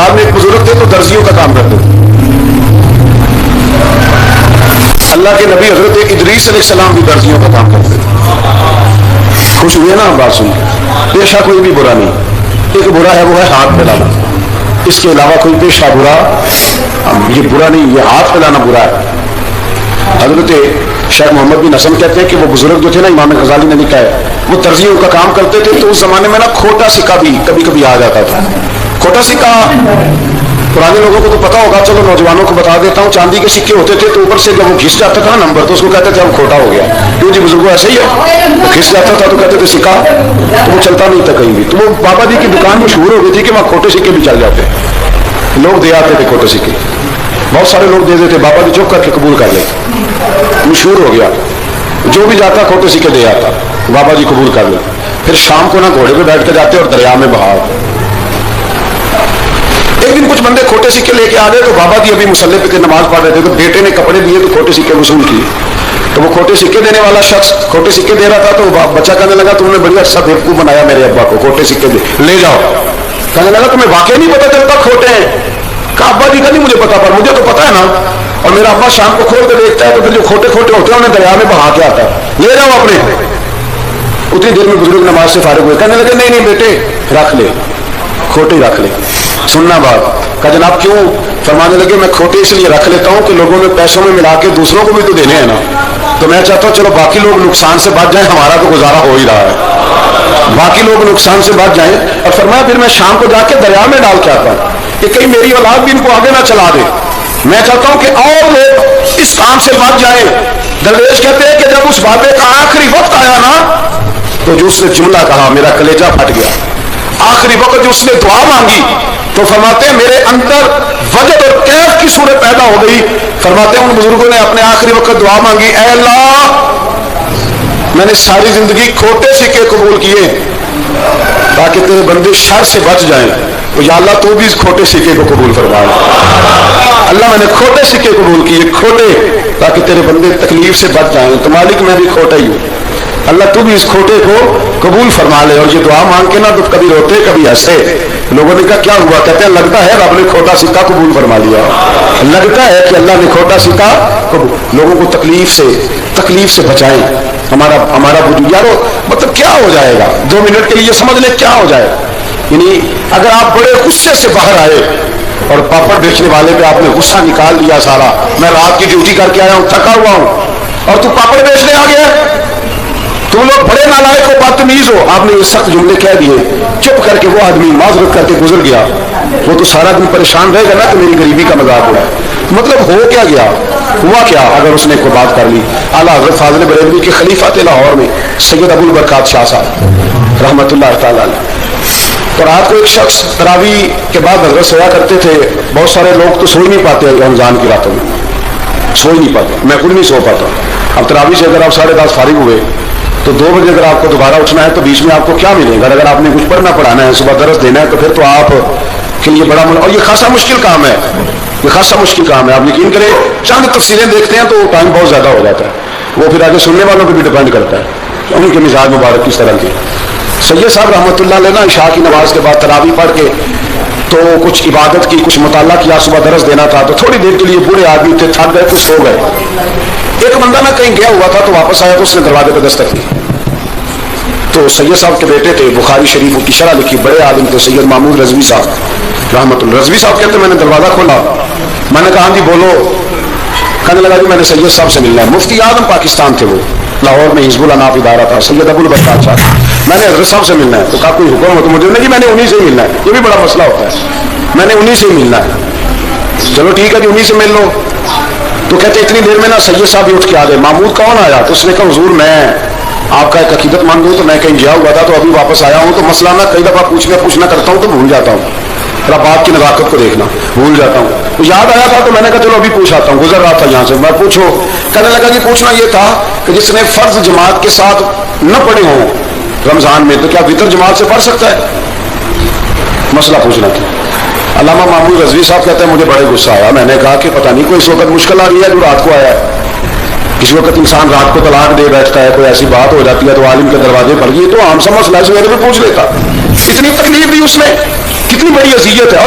اولاد میں ایک بزرگ تھے تو درزیوں کا کام کرتے تھے. اللہ کے نبی حضرت ادریس علیہ السلام بھی درزیوں کا کام کرتے تھے. خوش ہوئے نا بات سن کے؟ پیشہ کوئی بھی برا نہیں. ایک برا ہے وہ ہے ہاتھ پھیلانا. اس کے علاوہ کوئی پیشہ برا یہ برا نہیں, یہ ہاتھ پھیلانا برا ہے. حضرت شیخ محمد بن حسن کہتے ہیں کہ وہ بزرگ جو تھے نا, امام غزالی نے لکھا ہے, وہ درزیوں کا کام کرتے تھے. تو اس زمانے میں نا کھوٹا سکہ بھی کبھی کبھی آ جاتا تھا. کھوٹا سکہ پرانے لوگوں کو تو پتا ہوگا, چلو نوجوانوں کو بتا دیتا ہوں. چاندی کے سکے ہوتے تھے تو اوپر سے جب وہ گھس جاتا تھا نا نمبر, تو اس کو کہتے تھے اب کھوٹا ہو گیا. کیوں جی بزرگوں ایسے ہی ہے, وہ گھس جاتا تھا تو کہتے تھے سکہ, تو وہ چلتا نہیں تھا کہیں بھی. تو وہ بابا جی کی دکان مشہور ہو گئی تھی کہ وہاں کھوٹے سکے بھی چل جاتے, لوگ دے آتے تھے کھوٹے سکے. بہت سارے لوگ دے دیتے, بابا جی چپ کر کے قبول کر لیتے. مشہور ہو گیا, جو بھی جاتا کھوٹے سکے دے آتا, بابا جی قبول کر لیتے. پھر شام کو نا گھوڑے پہ بیٹھ کے جاتے اور دریا میں بہا. ایک دن کچھ بندے کھوٹے سکے لے کے آ گئے تو بابا جی ابھی مصلی پہ نماز پڑھ رہے تھے, تو بیٹے نے کپڑے دیے تو کھوٹے سکے وصول کیے. تو وہ کھوٹے سکے دینے والا شخص کھوٹے سکے دے رہا تھا, تو بچہ کہنے لگا تم نے بڑی اچھا بیوقوف بنایا میرے ابا کو, کھوٹے سکے دے لے جاؤ. کہنے لگا تمہیں واقعی نہیں پتا چلتا کھوٹے ہیں؟ کہا ابا جی کا نہیں مجھے پتا, پر مجھے تو پتا ہے نا. اور میرا ابا شام کو کھول کے دیکھتا ہے تو پھر جو کھوٹے کھوٹے ہوتے ہیں انہیں دریا میں بہا کے آتا ہے, لے جاؤ اپنے. اتنی دیر میں بزرگ نماز سے فارغ ہوئے, کہنے لگے نہیں نہیں بیٹے رکھ لے, کھوٹے رکھ لے. سننا بات, کہا جناب کیوں؟ فرمانے لگے میں کھوٹے اس لیے رکھ لیتا ہوں کہ لوگوں نے پیسوں میں ملا کے دوسروں کو بھی تو دینے ہیں نا, تو میں چاہتا ہوں چلو باقی لوگ نقصان سے بچ جائیں, ہمارا تو گزارا ہو ہی رہا ہے, باقی لوگ نقصان سے بچ جائیں. اور فرمایا پھر میں شام کو جا کے دریا میں ڈال کے آتا ہوں کہ کہیں میری اولاد بھی ان کو آگے نہ چلا دے. میں چاہتا ہوں کہ اور لوگ اس کام سے بچ جائیں. درویش کہتے ہیں کہ جب اس بابے کا آخری وقت آیا نا, تو جو اس نے جملہ کہا میرا کلیجہ پھٹ گیا. آخری وقت جو اس نے دعا مانگی تو فرماتے ہیں میرے اندر وجد اور کیف کی صورت پیدا ہو گئی. فرماتے ہیں ان بزرگوں نے اپنے آخری وقت دعا مانگی, اے اللہ میں نے ساری زندگی کھوٹے سکے قبول کیے تاکہ تیرے بندے شر سے بچ جائیں, تو یا اللہ تو بھی اس کھوٹے سکے کو قبول فرما. اللہ میں نے کھوٹے سکے قبول کیے, کھوٹے, تاکہ تیرے بندے تکلیف سے بچ جائیں. تو مالک میں بھی کھوٹا ہی ہوں, اللہ تو بھی اس کھوٹے کو قبول فرما لے. اور یہ دعا مانگ کے نا تو کبھی روتے کبھی ہنسے. لوگوں نے کہا کیا ہوا؟ کہتے ہیں لگتا ہے رب نے کھوٹا سکہ قبول فرما لیا. لگتا ہے کہ اللہ نے کھوٹا سکہ قبول. لوگوں کو تکلیف سے بچائیں. ہمارا وجود یارو مطلب کیا ہو جائے گا 2 منٹ کے لیے سمجھ لیں کیا ہو جائے. یعنی اگر آپ بڑے غصے سے باہر آئے اور پاپڑ بیچنے والے پہ آپ نے غصہ نکال دیا سارا, میں رات کی ڈیوٹی کر کے آیا ہوں, تھکا ہوا ہوں, اور تو پاپڑ بیچنے آ گیا, تم لوگ بڑے نالائق ہو, بدتمیز ہو. آپ نے یہ سخت جملے کہہ دیے, چپ کر کے وہ آدمی معذرت کر کے گزر گیا. وہ تو سارا دن پریشان رہے گا نا کہ میری غریبی کا مذاق ہوا. مطلب ہو کیا گیا, ہوا کیا اگر اس نے کوئی بات کر لی. اعلیٰ حضرت فاضل بریلوی کے خلیفہ تھے لاہور میں, سید ابو البرکات شاہ صاحب رحمۃ اللہ تعالیٰ علیہ. تو رات کو ایک شخص تراویح کے بعد حضرت سویا کرتے تھے. بہت سارے لوگ تو سو ہی نہیں پاتے رمضان کی راتوں میں, سو ہی نہیں پاتے, میں خود نہیں سو پاتا. اب تراویح سے اگر آپ 10:30 فارغ ہوئے تو 2 بجے اگر آپ کو دوبارہ اٹھنا ہے تو بیچ میں آپ کو کیا ملے گا؟ اگر آپ نے کچھ پڑھنا پڑھانا ہے, صبح درس دینا ہے, تو پھر تو آپ کے لیے بڑا اور یہ خاصا مشکل کام ہے, یہ خاصا مشکل کام ہے. آپ یقین کریں چند تفصیلیں دیکھتے ہیں تو ٹائم بہت زیادہ ہو جاتا ہے. وہ پھر آگے سننے والوں پہ بھی ڈپینڈ کرتا ہے ان کے مزاج مبارک کس طرح کے. سید صاحب رحمۃ اللہ علیہ نا عشاء کی نماز کے بعد تراویح پڑھ کے تو کچھ عبادت کی, کچھ مطالعہ کیا, صبح درس دینا تھا, تو تھوڑی دیر کے لیے بوڑھے آدمی تھے, تھک گئے, کچھ سو گئے. ایک بندہ نا کہیں گیا ہوا تھا تو واپس آیا تو اس نے دروازے پہ دستک دی. تو سید صاحب کے بیٹے تھے, بخاری شریف کی شرح لکھی, بڑے عالم تھے, سید محمود رضوی صاحب رحمۃ اللہ. رضوی صاحب کہتے میں نے دروازہ کھولا, میں نے کہا ہاں جی بولو. کہنے لگا جی میں نے سید صاحب سے ملنا ہے. مفتی اعظم پاکستان تھے, وہ لاہور میں حزب اللہ ناف ادارہ تھا, سید ابو البرکات صاحب. میں نے حضرت صاحب سے ملنا ہے. تو کہا کوئی حکم ہو تو مجھے نہیں, میں نے انہیں سے ہی ملنا ہے, یہ بھی بڑا مسئلہ ہوتا ہے, میں نے انہیں سے ہی ملنا ہے. چلو ٹھیک ہے جی انہیں سے مل لو. تو کہتے اتنی دیر میں نا سید صاحب بھی اٹھ کے آ گئے. محمود کون آیا؟ تو اس نے کہا حضور میں آپ کا ایک عقیدت مند ہوں, تو میں کہیں گیا ہوا تھا تو ابھی واپس آیا ہوں, تو مسئلہ میں کئی دفعہ پوچھنا کرتا ہوں تو بھول جاتا ہوں, ذرا بات کی نزاکت کو دیکھنا, بھول جاتا ہوں. تو یاد آیا تھا تو میں نے کہا چلو ابھی پوچھ آتا ہوں, گزر رہا تھا یہاں سے, میں پوچھو. کہنے لگا جی پوچھنا یہ تھا کہ جس نے فرض جماعت کے ساتھ نہ پڑھے ہوں رمضان میں تو کیا وطر جماعت سے پڑھ سکتا ہے؟ مسئلہ پوچھنا تھا. علامہ محمود رضوی صاحب کہتے ہیں مجھے بڑے غصہ آیا. میں نے کہا کہ پتہ نہیں کوئی اس وقت مشکل آ رہی ہے جو رات کو آیا ہے. کسی وقت انسان رات کو طلاق دے بیٹھتا ہے, کوئی ایسی بات ہو جاتی ہے تو عالم کے دروازے پر, یہ تو عام سا مسئلہ ہے, سویرے میں پوچھ لیتا. اتنی تکلیف دی اس نے, کتنی بڑی اذیت ہے.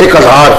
1000।